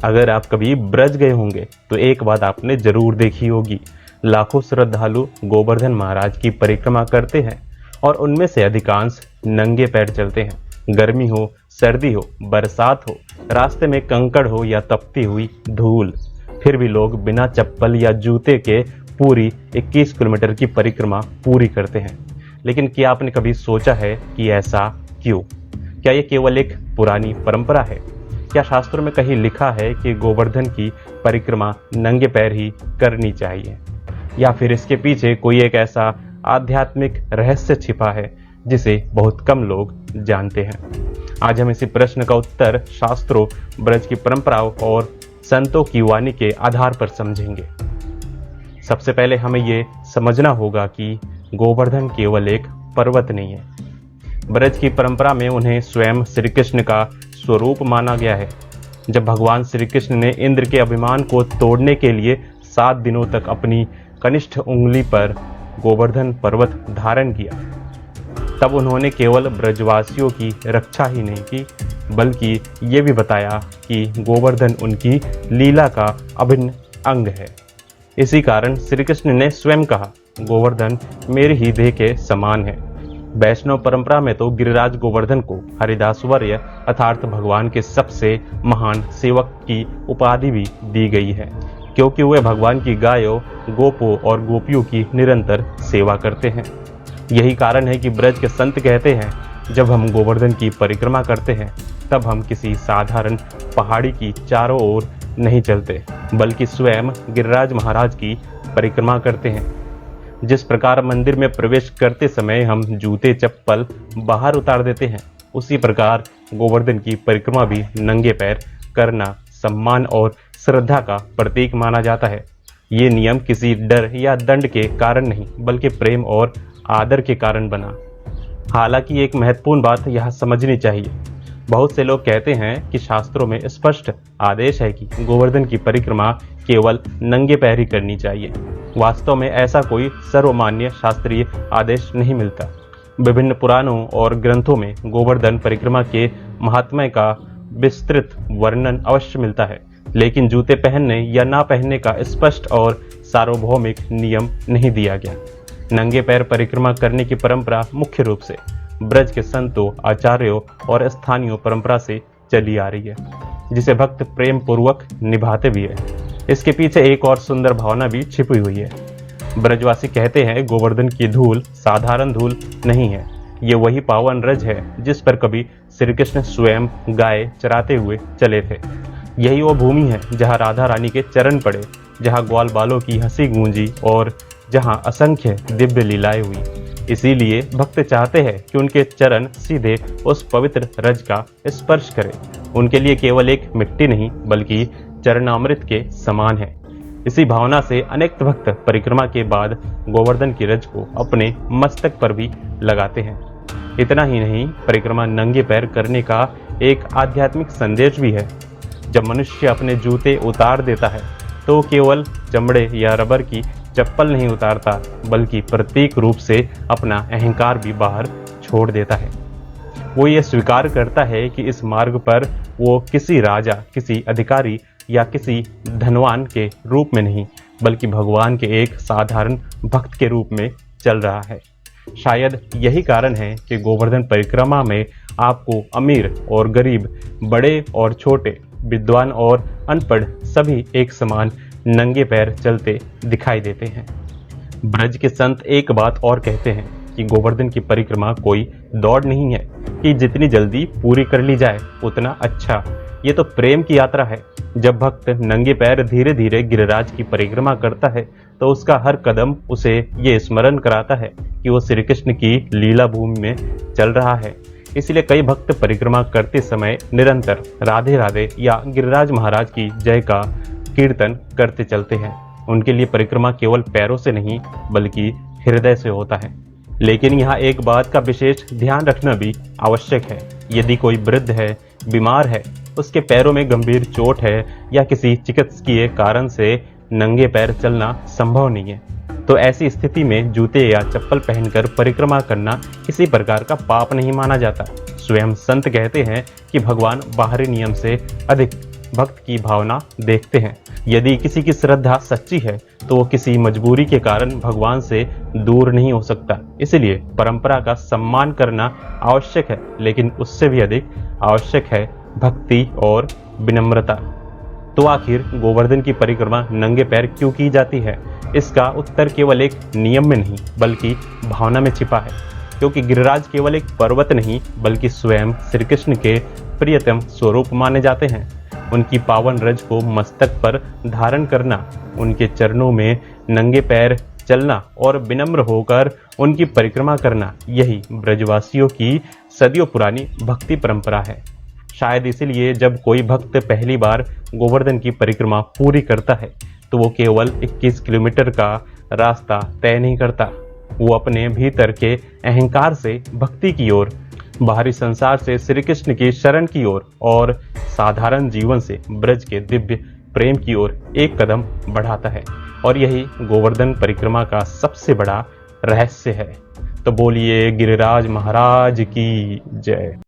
अगर आप कभी ब्रज गए होंगे तो एक बात आपने जरूर देखी होगी, लाखों श्रद्धालु गोवर्धन महाराज की परिक्रमा करते हैं और उनमें से अधिकांश नंगे पैर चलते हैं। गर्मी हो, सर्दी हो, बरसात हो, रास्ते में कंकड़ हो या तपती हुई धूल, फिर भी लोग बिना चप्पल या जूते के पूरी 21 किलोमीटर की परिक्रमा पूरी करते हैं। लेकिन क्या आपने कभी सोचा है कि ऐसा क्यों? क्या ये केवल एक पुरानी परंपरा है? क्या शास्त्रों में कहीं लिखा है कि गोवर्धन की परिक्रमा नंगे पैर ही करनी चाहिए? या फिर इसके पीछे कोई एक ऐसा आध्यात्मिक रहस्य छिपा है जिसे बहुत कम लोग जानते हैं? आज हम इसी प्रश्न का उत्तर शास्त्रों, ब्रज की परंपराओं और संतों की वाणी के आधार पर समझेंगे। सबसे पहले हमें ये समझना होगा कि गोवर्धन केवल एक पर्वत नहीं है। ब्रज की परंपरा में उन्हें स्वयं श्री कृष्ण का स्वरूप माना गया है। जब भगवान श्री कृष्ण ने इंद्र के अभिमान को तोड़ने के लिए 7 दिनों तक अपनी कनिष्ठ उंगली पर गोवर्धन पर्वत धारण किया, तब उन्होंने केवल ब्रजवासियों की रक्षा ही नहीं की, बल्कि ये भी बताया कि गोवर्धन उनकी लीला का अभिन्न अंग है। इसी कारण श्री कृष्ण ने स्वयं कहा, गोवर्धन मेरी ही देह के समान है। वैष्णव परंपरा में तो गिरिराज गोवर्धन को हरिदास वर्य अर्थात भगवान के सबसे महान सेवक की उपाधि भी दी गई है, क्योंकि वे भगवान की गायों, गोपों और गोपियों की निरंतर सेवा करते हैं। यही कारण है कि ब्रज के संत कहते हैं, जब हम गोवर्धन की परिक्रमा करते हैं तब हम किसी साधारण पहाड़ी की चारों ओर नहीं चलते, बल्कि स्वयं गिरिराज महाराज की परिक्रमा करते हैं। जिस प्रकार मंदिर में प्रवेश करते समय हम जूते चप्पल बाहर उतार देते हैं, उसी प्रकार गोवर्धन की परिक्रमा भी नंगे पैर करना सम्मान और श्रद्धा का प्रतीक माना जाता है। ये नियम किसी डर या दंड के कारण नहीं, बल्कि प्रेम और आदर के कारण बना। हालांकि एक महत्वपूर्ण बात यह समझनी चाहिए, बहुत से लोग कहते हैं कि शास्त्रों में स्पष्ट आदेश है कि गोवर्धन की परिक्रमा केवल नंगे पैर ही करनी चाहिए। वास्तव में ऐसा कोई सर्वमान्य शास्त्रीय आदेश नहीं मिलता। विभिन्न पुराणों और ग्रंथों में गोवर्धन परिक्रमा के महात्म्य का विस्तृत वर्णन अवश्य मिलता है, लेकिन जूते पहनने या ना पहनने का स्पष्ट और सार्वभौमिक नियम नहीं दिया गया। नंगे पैर परिक्रमा करने की परंपरा मुख्य रूप से ब्रज के संतों, आचार्यों और स्थानीय परंपरा से चली आ रही है, जिसे भक्त प्रेम पूर्वक निभाते भी है। इसके पीछे एक और सुंदर भावना भी छिपी हुई है। ब्रजवासी कहते हैं, गोवर्धन की धूल साधारण धूल नहीं है, ये वही पावन रज है जिस पर कभी श्री कृष्ण स्वयं गाय चराते हुए चले थे। यही वो भूमि है जहाँ राधा रानी के चरण पड़े, जहाँ ग्वाल बालों की हंसी गूंजी और जहाँ असंख्य दिव्य लीलाएं हुई। इसीलिए भक्त चाहते हैं कि उनके चरण सीधे उस पवित्र रज का स्पर्श करें। उनके लिए केवल एक मिट्टी नहीं, बल्कि चरणामृत के समान है। इसी भावना से अनेक भक्त परिक्रमा के बाद गोवर्धन की रज को अपने मस्तक पर भी लगाते हैं। इतना ही नहीं, परिक्रमा नंगे पैर करने का एक आध्यात्मिक संदेश भी है। जब मनुष्य अपने जूते उतार देता है तो केवल चमड़े या रबर की चप्पल नहीं उतारता, बल्कि प्रतीक रूप से अपना अहंकार भी बाहर छोड़ देता है। वो ये स्वीकार करता है कि इस मार्ग पर वो किसी राजा, किसी अधिकारी या किसी धनवान के रूप में नहीं, बल्कि भगवान के एक साधारण भक्त के रूप में चल रहा है। शायद यही कारण है कि गोवर्धन परिक्रमा में आपको अमीर और गरीब, बड़े और छोटे, विद्वान और अनपढ़ सभी एक समान नंगे पैर चलते दिखाई देते हैं। ब्रज के संत एक बात और कहते हैं कि गोवर्धन की परिक्रमा कोई दौड़ नहीं है कि जितनी जल्दी पूरी कर ली जाए उतना अच्छा। ये तो प्रेम की यात्रा है। जब भक्त नंगे पैर धीरे धीरे गिरिराज की परिक्रमा करता है तो उसका हर कदम उसे ये स्मरण कराता है कि वो श्री कृष्ण की लीला भूमि में चल रहा है। इसलिए कई भक्त परिक्रमा करते समय निरंतर राधे राधे या गिरिराज महाराज की जय का कीर्तन करते चलते हैं। उनके लिए परिक्रमा केवल पैरों से नहीं, बल्कि हृदय से होता है। लेकिन यहाँ एक बात का विशेष ध्यान रखना भी आवश्यक है। यदि कोई वृद्ध है, बीमार है, उसके पैरों में गंभीर चोट है या किसी चिकित्सकीय कारण से नंगे पैर चलना संभव नहीं है, तो ऐसी स्थिति में जूते या चप्पल पहनकर परिक्रमा करना किसी प्रकार का पाप नहीं माना जाता। स्वयं संत कहते हैं कि भगवान बाहरी नियम से अधिक भक्त की भावना देखते हैं। यदि किसी की श्रद्धा सच्ची है तो वो किसी मजबूरी के कारण भगवान से दूर नहीं हो सकता। इसलिए परंपरा का सम्मान करना आवश्यक है, लेकिन उससे भी अधिक आवश्यक है भक्ति और विनम्रता। तो आखिर गोवर्धन की परिक्रमा नंगे पैर क्यों की जाती है? इसका उत्तर केवल एक नियम में नहीं बल्कि भावना में छिपा है। क्योंकि गिरिराज केवल एक पर्वत नहीं बल्कि स्वयं श्री कृष्ण के प्रियतम स्वरूप माने जाते हैं। उनकी पावन रज को मस्तक पर धारण करना, उनके चरणों में नंगे पैर चलना और विनम्र होकर उनकी परिक्रमा करना, यही ब्रजवासियों की सदियों पुरानी भक्ति परंपरा है। शायद इसीलिए जब कोई भक्त पहली बार गोवर्धन की परिक्रमा पूरी करता है तो वो केवल 21 किलोमीटर का रास्ता तय नहीं करता, वो अपने भीतर के अहंकार से भक्ति की ओर, बाहरी संसार से श्री कृष्ण की शरण की ओर और साधारण जीवन से ब्रज के दिव्य प्रेम की ओर एक कदम बढ़ाता है। और यही गोवर्धन परिक्रमा का सबसे बड़ा रहस्य है। तो बोलिए गिरिराज महाराज की जय।